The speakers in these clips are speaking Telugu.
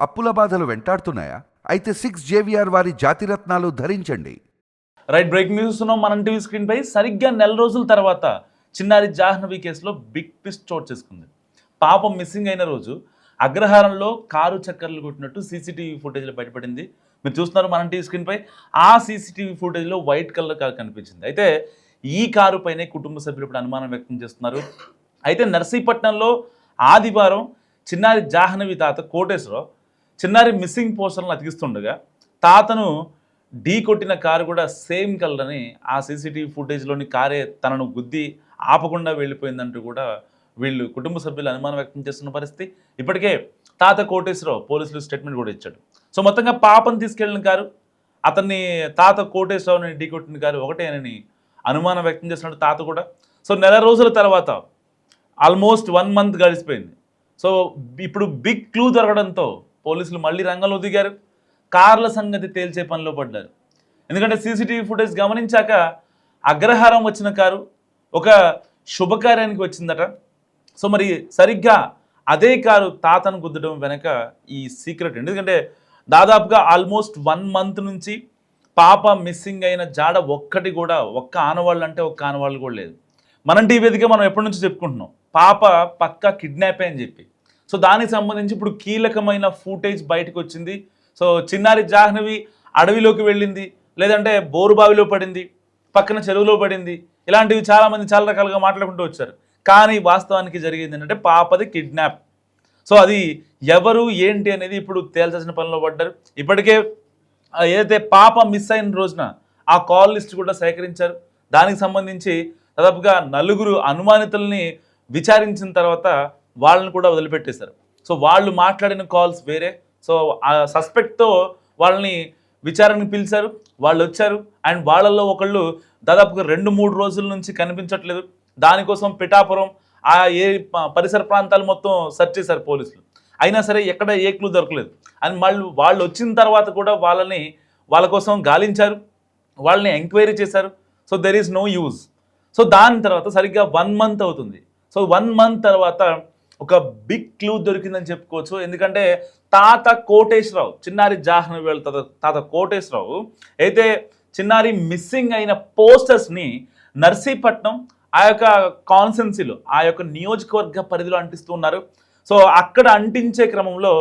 అప్పుల బాధలు వెంటాడుతున్నాయా? అయితే 6 JVR వారి జాతిరత్నాలు ధరించండి. రైట్, బ్రేకింగ్ న్యూస్ ఉన్నాం మనం టీవీ స్క్రీన్ పై. సరిగ్గా నెల రోజుల తర్వాత చిన్నారి జాహ్నవి కేసులో బిగ్ ట్విస్ట్ చోటు చేసుకుంది. పాపం మిస్సింగ్ అయిన రోజు అగ్రహారంలో కారు చక్కర్లు కొట్టినట్టు సీసీటీవీ ఫుటేజ్లో బయటపడింది. మీరు చూస్తున్నారు మనం టీవీ స్క్రీన్ పై. ఆ సీసీటీవీ ఫుటేజ్లో వైట్ కలర్ కారు కనిపించింది. అయితే ఈ కారు పైనే కుటుంబ సభ్యులు ఇప్పుడు అనుమానం వ్యక్తం చేస్తున్నారు. అయితే నర్సీపట్నంలో ఆదివారం చిన్నారి జాహ్నవి తాత కోటేశ్వరరావు చిన్నారి మిస్సింగ్ పోస్టర్లను అతికిస్తుండగా తాతను ఢీ కొట్టిన కారు కూడా సేమ్ కలర్ అని ఆ సీసీటీవీ ఫుటేజ్లోని కారే తనను గుద్ది ఆపకుండా వెళ్ళిపోయిందంటూ కూడా వీళ్ళు కుటుంబ సభ్యులు అనుమానం వ్యక్తం చేస్తున్న పరిస్థితి. ఇప్పటికే తాత కోటేశ్వరరావు పోలీసులు స్టేట్మెంట్ కూడా ఇచ్చాడు. సో మొత్తంగా పాపను తీసుకెళ్లిన కారు అతన్ని తాత కోటేశ్వరరావుని ఢీ కొట్టిన కారు ఒకటేనని అనుమానం వ్యక్తం చేస్తున్నాడు తాత కూడా. సో నెల రోజుల తర్వాత ఆల్మోస్ట్ 1 month గడిచిపోయింది. సో ఇప్పుడు బిగ్ క్లూ దొరకడంతో పోలీసులు మళ్ళీ రంగంలో దిగారు. కార్ల సంగతి తేల్చే పనిలో పడ్డారు. ఎందుకంటే సీసీటీవీ ఫుటేజ్ గమనించాక అగ్రహారం వచ్చిన కారు ఒక శుభకార్యానికి వచ్చిందట. సో మరి సరిగ్గా అదే కారు తాతను గుద్దడం వెనక ఈ సీక్రెట్. ఎందుకంటే దాదాపుగా ఆల్మోస్ట్ 1 month నుంచి పాప మిస్సింగ్ అయిన జాడ ఒక్కటి కూడా ఒక్క ఆనవాళ్ళు అంటే ఒక్క ఆనవాళ్ళు కూడా లేదు. మనం టీవీ వేదిక మనం ఎప్పటి నుంచి చెప్పుకుంటున్నాం పాప పక్కా కిడ్నాపే అని చెప్పి. సో దానికి సంబంధించి ఇప్పుడు కీలకమైన ఫుటేజ్ బయటకు వచ్చింది. సో చిన్నారి జాహ్నవి అడవిలోకి వెళ్ళింది, లేదంటే బోరుబావిలో పడింది, పక్కన చెరువులో పడింది, ఇలాంటివి చాలామంది చాలా రకాలుగా మాట్లాడుకుంటూ వచ్చారు. కానీ వాస్తవానికి జరిగింది ఏంటంటే పాపది కిడ్నాప్. సో అది ఎవరు ఏంటి అనేది ఇప్పుడు తేల్చాల్సిన పనిలో పడ్డారు. ఇప్పటికే ఏదైతే పాప మిస్ అయిన రోజున ఆ కాల్ లిస్ట్ కూడా సేకరించారు. దానికి సంబంధించి దాదాపుగా 4 అనుమానితుల్ని విచారించిన తర్వాత వాళ్ళని కూడా వదిలిపెట్టేశారు. సో వాళ్ళు మాట్లాడిన కాల్స్ వేరే. సో ఆ సస్పెక్ట్తో వాళ్ళని విచారణకు పిలిచారు, వాళ్ళు వచ్చారు. అండ్ వాళ్ళల్లో ఒకళ్ళు దాదాపుగా 2-3 రోజుల నుంచి కనిపించట్లేదు. దానికోసం పిఠాపురం ఆ ఏ పరిసర ప్రాంతాలు మొత్తం సెర్చ్ చేశారు పోలీసులు. అయినా సరే ఎక్కడ ఏ క్లూ దొరకలేదు. అండ్ వాళ్ళు వచ్చిన తర్వాత కూడా వాళ్ళ కోసం గాలించారు, వాళ్ళని ఎంక్వైరీ చేశారు. So there is no use. So దాని తర్వాత సరిగ్గా 1 month అవుతుంది. సో 1 month తర్వాత ఒక బిగ్ క్లూ దొరికిందని చెప్పుకోవచ్చు. ఎందుకంటే తాత కోటేశ్వరరావు చిన్నారి జాహ్నవి వాళ్ళ తాత కోటేశ్వరరావు అయితే చిన్నారి మిస్సింగ్ అయిన పోస్టర్స్ని నర్సీపట్నం ఆ యొక్క కాన్స్టెన్సీలో ఆ యొక్క నియోజకవర్గ పరిధిలో అంటిస్తూ ఉన్నారు. సో అక్కడ అంటించే క్రమంలో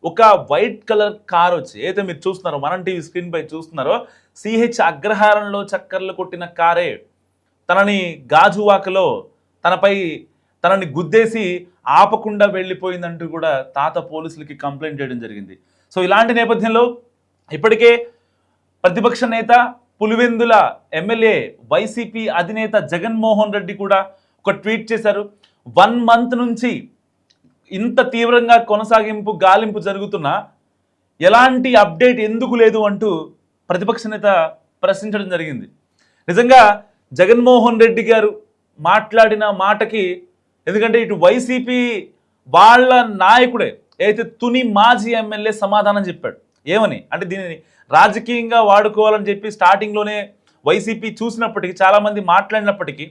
ఒక వైట్ కలర్ కార్ వచ్చి అయితే మీరు చూస్తున్నారో మనం టీవీ స్క్రీన్ పై చూస్తున్నారో సిహెచ్ అగ్రహారంలో చక్కర్లు కొట్టిన కారే తనని గాజువాకలో తనని గుద్దేసి ఆపకుండా వెళ్ళిపోయిందంటూ కూడా తాత పోలీసులకి కంప్లైంట్ చేయడం జరిగింది. సో ఇలాంటి నేపథ్యంలో ఇప్పటికే ప్రతిపక్ష నేత పులివెందుల ఎమ్మెల్యే వైసీపీ అధినేత జగన్మోహన్ రెడ్డి కూడా ఒక ట్వీట్ చేశారు. 1 month నుంచి ఇంత తీవ్రంగా గాలింపు జరుగుతున్నా ఎలాంటి అప్డేట్ ఎందుకు లేదు అంటూ ప్రతిపక్ష నేత ప్రశ్నించడం జరిగింది. నిజంగా జగన్మోహన్ రెడ్డి గారు మాట్లాడిన మాటకి, ఎందుకంటే ఇటు వైసీపీ వాళ్ళ నాయకుడే అయితే తుని మాజీ ఎమ్మెల్యే సమాధానం చెప్పాడు. ఏమని అంటే దీనిని రాజకీయంగా వాడుకోవాలని చెప్పి స్టార్టింగ్లోనే వైసీపీ చూసినప్పటికీ చాలామంది మాట్లాడినప్పటికీ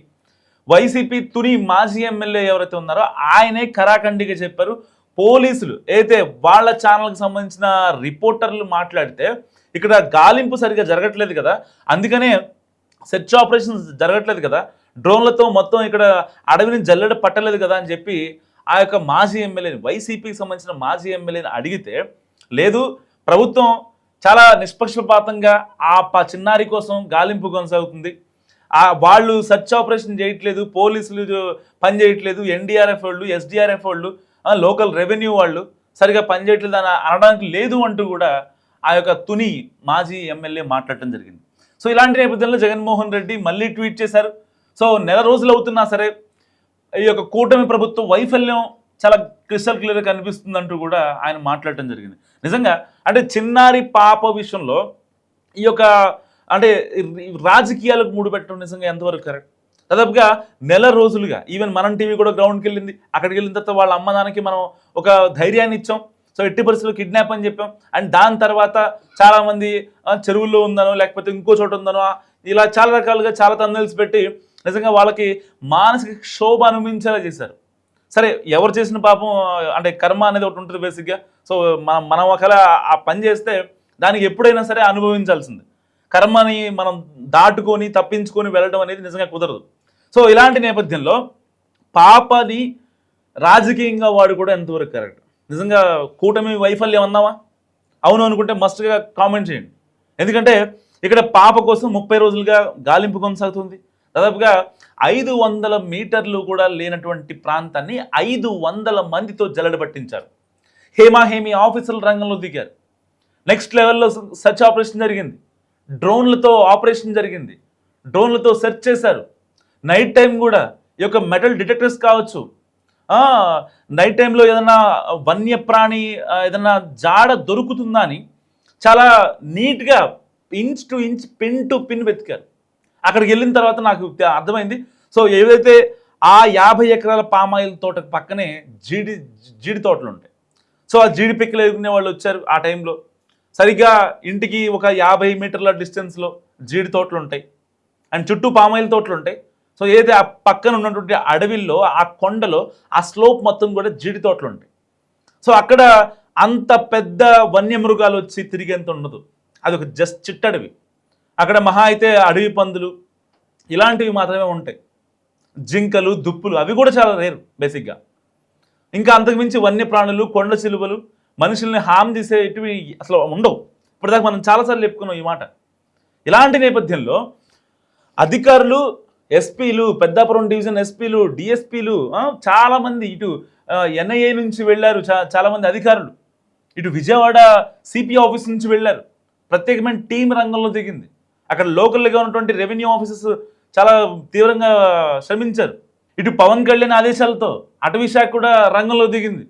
వైసీపీ తుని మాజీ ఎమ్మెల్యే ఎవరైతే ఉన్నారో ఆయనే కరాఖండిగా చెప్పారు. పోలీసులు అయితే వాళ్ళ ఛానల్కి సంబంధించిన రిపోర్టర్లు మాట్లాడితే ఇక్కడ గాలింపు సరిగా జరగట్లేదు కదా, అందుకనే సెర్చ్ ఆపరేషన్స్ జరగట్లేదు కదా, డ్రోన్లతో మొత్తం ఇక్కడ అడవిని జల్లెడ పట్టలేదు కదా అని చెప్పి ఆ యొక్క మాజీ ఎమ్మెల్యేని వైసీపీకి సంబంధించిన మాజీ ఎమ్మెల్యేని అడిగితే లేదు ప్రభుత్వం చాలా నిష్పక్షపాతంగా ఆ చిన్నారి కోసం గాలింపు కొనసాగుతుంది, వాళ్ళు సెర్చ్ ఆపరేషన్ చేయట్లేదు, పోలీసులు పని చేయట్లేదు, ఎన్డీఆర్ఎఫ్ వాళ్ళు ఎస్డీఆర్ఎఫ్ వాళ్ళు లోకల్ రెవెన్యూ వాళ్ళు సరిగా పనిచేయట్లేదు అని అనడానికి లేదు అంటూ కూడా ఆ యొక్క తుని మాజీ ఎమ్మెల్యే మాట్లాడటం జరిగింది. సో ఇలాంటి నేపథ్యంలో జగన్మోహన్ రెడ్డి మళ్ళీ ట్వీట్ చేశారు. సో నెల రోజులు అవుతున్నా సరే ఈ యొక్క కూటమి ప్రభుత్వం వైఫల్యం చాలా క్రిస్టల్ క్లియర్గా కనిపిస్తుందంటూ కూడా ఆయన మాట్లాడటం జరిగింది. నిజంగా అంటే చిన్నారి పాప విషయంలో ఈ యొక్క అంటే రాజకీయాలకు ముడిపెట్టడం నిజంగా ఎంతవరకు కరెక్ట్? దాదాపుగా నెల రోజులుగా ఈవెన్ మనం టీవీ కూడా గ్రౌండ్కి వెళ్ళింది. అక్కడికి వెళ్ళిన తర్వాత వాళ్ళ అమ్మదానికి మనం ఒక ధైర్యాన్ని ఇచ్చాం. సో ఎట్టి పరిస్థితుల్లో కిడ్నాప్ అని చెప్పాం. అండ్ దాని తర్వాత చాలామంది చెరువుల్లో ఉందనో లేకపోతే ఇంకో చోట ఉందనో ఇలా చాలా రకాలుగా చాలా థంబ్నెయిల్స్ పెట్టి నిజంగా వాళ్ళకి మానసిక క్షోభ అనుభవించేలా చేశారు. సరే ఎవరు చేసిన పాపం అంటే కర్మ అనేది ఒకటి ఉంటుంది బేసిక్గా. సో మనం ఒకవేళ ఆ పని చేస్తే దానికి ఎప్పుడైనా సరే అనుభవించాల్సింది. కర్మని మనం దాటుకొని తప్పించుకొని వెళ్ళడం అనేది నిజంగా కుదరదు. సో ఇలాంటి నేపథ్యంలో పాపని రాజకీయంగా వాడు కూడా ఎంతవరకు కరెక్ట్? నిజంగా కూటమి వైఫల్యం అన్నావా? అవును అనుకుంటే మస్ట్గా కామెంట్ చేయండి. ఎందుకంటే ఇక్కడ పాప కోసం 30 రోజులుగా గాలింపు కొనసాగుతుంది. దాదాపుగా 500 మీటర్లు కూడా లేనటువంటి ప్రాంతాన్ని 500 మందితో జల్లెడ పట్టించారు. హేమీ ఆఫీసర్లు రంగంలో దిగారు. నెక్స్ట్ లెవెల్లో సెర్చ్ ఆపరేషన్ జరిగింది. డ్రోన్లతో ఆపరేషన్ జరిగింది. డ్రోన్లతో సెర్చ్ చేశారు. నైట్ టైం కూడా ఈ యొక్క మెటల్ డిటెక్టర్స్ కావచ్చు, నైట్ టైంలో ఏదన్నా వన్యప్రాణి ఏదన్నా జాడ దొరుకుతుందా అని చాలా నీట్గా inch to inch, pin to pin వెతికారు. అక్కడికి వెళ్ళిన తర్వాత నాకు అర్థమైంది. సో ఏదైతే ఆ 50 ఎకరాల పామాయిల్ తోట పక్కనే జీడి తోటలు ఉంటాయి. సో ఆ జీడి పిక్కలు ఎదుగునే వాళ్ళు వచ్చారు. ఆ టైంలో సరిగ్గా ఇంటికి ఒక 50 మీటర్ల డిస్టెన్స్లో జీడి తోటలు ఉంటాయి అండ్ చుట్టూ పామాయిల్ తోటలు ఉంటాయి. సో ఏదైతే ఆ పక్కన ఉన్నటువంటి అడవిల్లో ఆ కొండలో ఆ స్లోప్ మొత్తం కూడా జీడి తోటలు ఉంటాయి. సో అక్కడ అంత పెద్ద వన్యమృగాలు వచ్చి తిరిగేంత ఉండదు. అది ఒక జస్ట్ చిట్టడవి. అక్కడ మహా అయితే అడవి పందులు ఇలాంటివి మాత్రమే ఉంటాయి. జింకలు, దుప్పులు అవి కూడా చాలా రేరు బేసిక్గా. ఇంకా అంతకుమించి వన్యప్రాణులు, కొండ చిలువలు, మనుషుల్ని హామ్ చేసేటివి అసలు ఉండవు. ఇప్పటిదాకా మనం చాలాసార్లు చెప్పుకున్నాం ఈ మాట. ఇలాంటి నేపథ్యంలో అధికారులు, ఎస్పీలు, పెద్దాపురం డివిజన్ ఎస్పీలు, డిఎస్పీలు చాలామంది ఇటు ఎన్ఐఏ నుంచి వెళ్ళారు. చాలామంది అధికారులు ఇటు విజయవాడ సిపి ఆఫీస్ నుంచి వెళ్ళారు. ప్రత్యేకమైన టీం రంగంలో దిగింది. అక్కడ లోకల్గా ఉన్నటువంటి రెవెన్యూ ఆఫీసర్స్ చాలా తీవ్రంగా శ్రమించారు. ఇటు పవన్ కళ్యాణ్ ఆదేశాలతో అటవీ శాఖ కూడా రంగంలో దిగింది.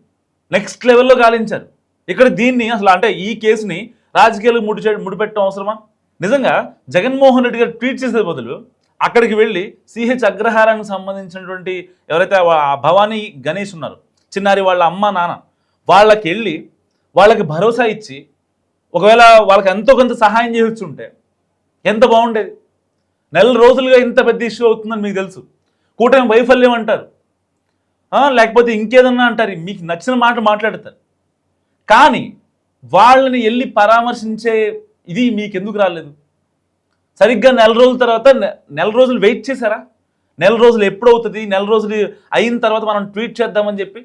నెక్స్ట్ లెవెల్లో గాలించారు. ఇక్కడ దీన్ని అసలు అంటే ఈ కేసుని రాజకీయాలకు ముడిపెట్టడం అవసరమా? నిజంగా జగన్మోహన్ రెడ్డి గారు ట్వీట్ చేసే బదులు అక్కడికి వెళ్ళి సిహెచ్ అగ్రహారానికి సంబంధించినటువంటి ఎవరైతే భవానీ గణేష్ ఉన్నారు, చిన్నారి వాళ్ళ అమ్మ నాన్న, వాళ్ళకి వెళ్ళి వాళ్ళకి భరోసా ఇచ్చి ఒకవేళ వాళ్ళకి ఎంతో కొంత సహాయం చేయొచ్చుంటే ఎంత బాగుండేది. నెల రోజులుగా ఇంత పెద్ద ఇష్యూ అవుతుందని మీకు తెలుసు. కూటమి వైఫల్యం అంటారు, లేకపోతే ఇంకేదన్నా అంటారు, మీకు నచ్చిన మాట మాట్లాడతారు. కానీ వాళ్ళని వెళ్ళి పరామర్శించే ఇది మీకు ఎందుకు రాలేదు? సరిగ్గా నెల రోజుల తర్వాత నెల రోజులు వెయిట్ చేశారా? నెల రోజులు ఎప్పుడవుతుంది, నెల రోజులు అయిన తర్వాత మనం ట్వీట్ చేద్దామని చెప్పి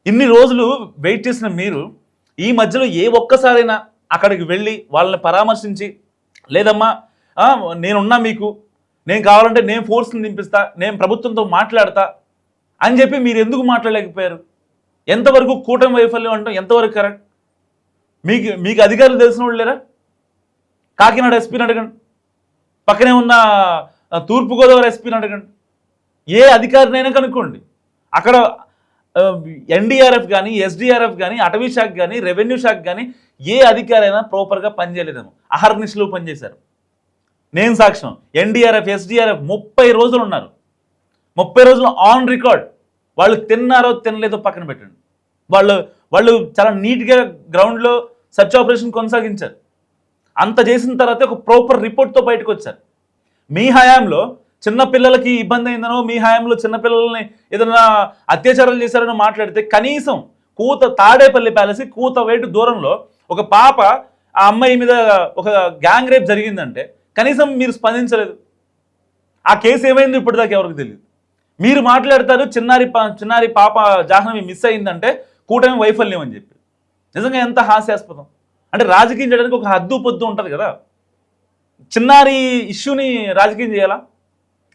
ఇన్ని రోజులు వెయిట్ చేసిన మీరు ఈ మధ్యలో ఏ ఒక్కసారైనా అక్కడికి వెళ్ళి వాళ్ళని పరామర్శించి, లేదమ్మా నేనున్నా మీకు, నేను కావాలంటే నేను ఫోర్స్ని దింపిస్తా, నేను ప్రభుత్వంతో మాట్లాడతా అని చెప్పి మీరు ఎందుకు మాట్లాడలేకపోయారు? ఎంతవరకు కూటమి వైఫల్యం అంటాం ఎంతవరకు కరెక్ట్? మీకు అధికారులు తెలిసిన వాళ్ళు లేరా? కాకినాడ ఎస్పీని అడగండి, పక్కనే ఉన్న తూర్పుగోదావరి ఎస్పీని అడగండి, ఏ అధికారినైనా కనుక్కోండి. అక్కడ ఎన్డీఆర్ఎఫ్ కానీ, ఎస్డీఆర్ఎఫ్ కానీ, అటవీ శాఖ కానీ, రెవెన్యూ శాఖ కానీ ఏ అధికారి అయినా ప్రాపర్గా పనిచేయలేదేమో. అహర్నిశలు పనిచేశారు. నేను సాక్ష్యం. ఎన్డీఆర్ఎఫ్, ఎస్డీఆర్ఎఫ్ 30 రోజులు ఉన్నారు. 30 రోజులు ఆన్ రికార్డ్. వాళ్ళు తిన్నారో తినలేదో పక్కన పెట్టండి. వాళ్ళు చాలా నీట్గా గ్రౌండ్లో సర్చ్ ఆపరేషన్ కొనసాగించారు. అంత చేసిన తర్వాత ఒక ప్రాపర్ రిపోర్ట్తో బయటకు వచ్చారు. మీ హయాంలో చిన్నపిల్లలకి ఇబ్బంది అయిందనో, మీ హయాంలో చిన్నపిల్లల్ని ఏదైనా అత్యాచారాలు చేశారనో మాట్లాడితే కనీసం తాడేపల్లి ప్యాలెస్ కూత వేటు దూరంలో ఒక పాప, ఆ అమ్మాయి మీద ఒక గ్యాంగ్ రేప్ జరిగిందంటే కనీసం మీరు స్పందించలేదు. ఆ కేసు ఏమైందో ఇప్పటిదాకా ఎవరికి తెలియదు. మీరు మాట్లాడతారు చిన్నారి పాప జాహ్నవి మిస్ అయిందంటే కూటమి వైఫల్యం అని చెప్పి. నిజంగా ఎంత హాస్యాస్పదం. అంటే రాజకీయం చేయడానికి ఒక హద్దు పొద్దు ఉంటుంది కదా. చిన్నారి ఇష్యూని రాజకీయం చేయాలా?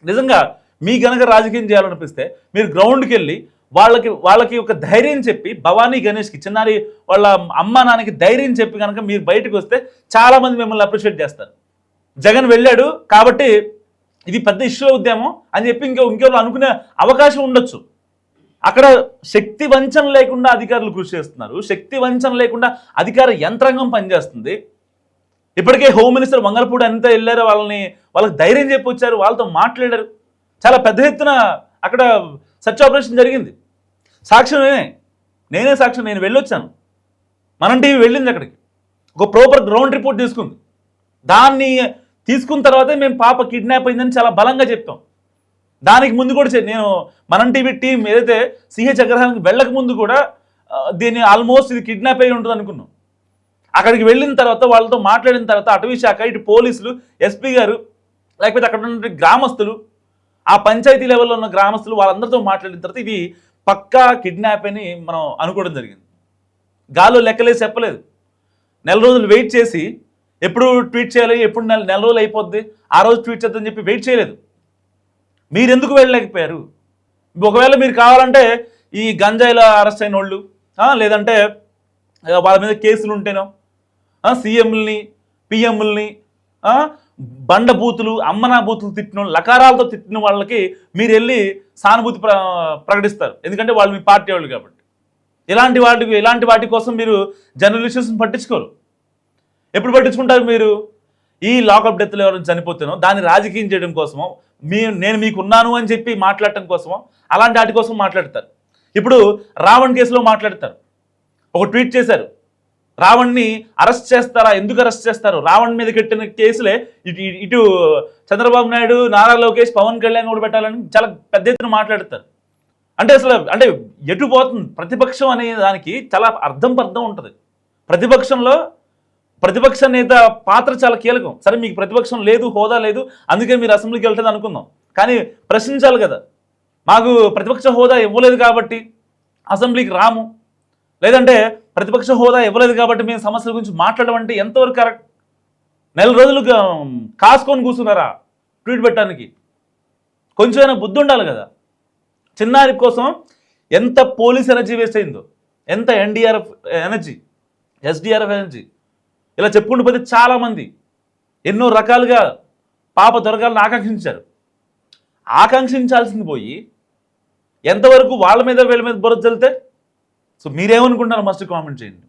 నిజంగా మీ కనుక రాజకీయం చేయాలనిపిస్తే మీరు గ్రౌండ్కి వెళ్ళి వాళ్ళకి ఒక ధైర్యం చెప్పి, భవానీ గణేష్కి, చిన్నారి వాళ్ళ అమ్మ నాన్నకి ధైర్యం చెప్పి కనుక మీరు బయటకు వస్తే చాలామంది మిమ్మల్ని అప్రిషియేట్ చేస్తారు. జగన్ వెళ్ళాడు కాబట్టి ఇది పెద్ద ఇష్యూ అవుద్దేమో అని చెప్పి ఇంకెవరు అనుకునే అవకాశం ఉండొచ్చు. అక్కడ శక్తి వంచన లేకుండా అధికారులు కృషి చేస్తున్నారు. శక్తి వంచన లేకుండా అధికార యంత్రాంగం పనిచేస్తుంది. ఇప్పటికే హోమ్ మినిస్టర్ వంగలపూడి అంతా వెళ్ళారు, వాళ్ళకి ధైర్యం చెప్పి వచ్చారు, వాళ్ళతో మాట్లాడారు. చాలా పెద్ద ఎత్తున అక్కడ సర్చ్ ఆపరేషన్ జరిగింది. సాక్ష్యం నేనే సాక్ష్యం. నేను వెళ్ళొచ్చాను. మనం టీవీ వెళ్ళింది అక్కడికి, ఒక ప్రాపర్ గ్రౌండ్ రిపోర్ట్ తీసుకుంది. దాన్ని తీసుకున్న తర్వాతే మేము పాప కిడ్నాప్ అయిందని చాలా బలంగా చెప్తాం. దానికి ముందు కూడా నేను మనం టీవీ టీం ఏదైతే సిహెచ్ అగ్రహారానికి వెళ్ళక ముందు కూడా దీన్ని ఆల్మోస్ట్ ఇది కిడ్నాప్ అయి ఉంటుంది అనుకున్నాం. అక్కడికి వెళ్ళిన తర్వాత వాళ్ళతో మాట్లాడిన తర్వాత అటవీ శాఖ, ఇటు పోలీసులు, ఎస్పీ గారు, లేకపోతే అక్కడ ఉన్న గ్రామస్తులు, ఆ పంచాయతీ లెవెల్లో ఉన్న గ్రామస్తులు వాళ్ళందరితో మాట్లాడిన తర్వాత ఇది పక్కా కిడ్నాప్ అని మనం అనుకోవడం జరిగింది. గాల్లో లెక్కలేసి చెప్పలేదు. నెల రోజులు వెయిట్ చేసి ఎప్పుడు ట్వీట్ చేయాలి, ఎప్పుడు నెల రోజులు అయిపోద్ది, ఆ రోజు ట్వీట్ చేద్దని చెప్పి వెయిట్ చేయలేదు. మీరెందుకు వెళ్ళలేకపోయారు? ఒకవేళ మీరు కావాలంటే ఈ గంజాయిలో అరెస్ట్ అయిన వాళ్ళు, లేదంటే వాళ్ళ మీద కేసులు ఉంటేనో, సీఎంలని, పిఎంలని, బండ బూతులు, అమ్మనా బూతులు తిట్టిన లకారాలతో తిట్టిన వాళ్ళకి మీరు వెళ్ళి సానుభూతి ప్రకటిస్తారు. ఎందుకంటే వాళ్ళు మీ పార్టీ వాళ్ళు కాబట్టి. ఇలాంటి వాటి కోసం మీరు జనరల్ ఇష్యూస్ని పట్టించుకోరు. ఎప్పుడు పట్టించుకుంటారు మీరు? ఈ లాకప్ డెత్లు ఎవరైనా చనిపోతేనో దాన్ని రాజకీయం చేయడం కోసమో, నేను మీకున్నాను అని చెప్పి మాట్లాడటం కోసమో, అలాంటి వాటి కోసం మాట్లాడతారు. ఇప్పుడు రావణ్ కేసులో మాట్లాడతారు. ఒక ట్వీట్ చేశారు, రావణ్ని అరెస్ట్ చేస్తారా, ఎందుకు అరెస్ట్ చేస్తారు, రావణ్ మీద కట్టిన కేసులే ఇటు చంద్రబాబు నాయుడు, నారా లోకేష్, పవన్ కళ్యాణ్ కూడా పెట్టాలని చాలా పెద్ద ఎత్తున మాట్లాడతారు. అంటే ఎటు పోతుంది ప్రతిపక్షం అనే దానికి చాలా అర్థం ఉంటుంది. ప్రతిపక్ష నేత పాత్ర చాలా కీలకం. సరే, మీకు ప్రతిపక్షం లేదు, హోదా లేదు, అందుకే మీరు అసెంబ్లీకి వెళ్తుంది అనుకుందాం. కానీ ప్రశ్నించాలి కదా, మాకు ప్రతిపక్ష హోదా ఇవ్వలేదు కాబట్టి అసెంబ్లీకి రాము, లేదంటే ప్రతిపక్ష హోదా ఇవ్వలేదు కాబట్టి మేము సమస్యల గురించి మాట్లాడడం అంటే ఎంతవరకు కరెక్ట్? నెల రోజులు కాసుకొని కూర్చున్నారా ట్వీట్ పెట్టడానికి? కొంచెమైనా బుద్ధి ఉండాలి కదా. చిన్నారి కోసం ఎంత పోలీస్ ఎనర్జీ వేస్ట్ అయిందో, ఎంత ఎన్డీఆర్ఎఫ్ ఎనర్జీ, ఎస్డీఆర్ఎఫ్ ఎనర్జీ, ఇలా చెప్పుకుంటూ పోతే చాలామంది ఎన్నో రకాలుగా పాప దొరకాలని ఆకాంక్షించాల్సింది పోయి ఎంతవరకు వాళ్ళ మీద వీళ్ళ మీద బురద చల్లితే. సో మీరేమనుకుంటున్నారు మస్ట్ కామెంట్ చేయండి.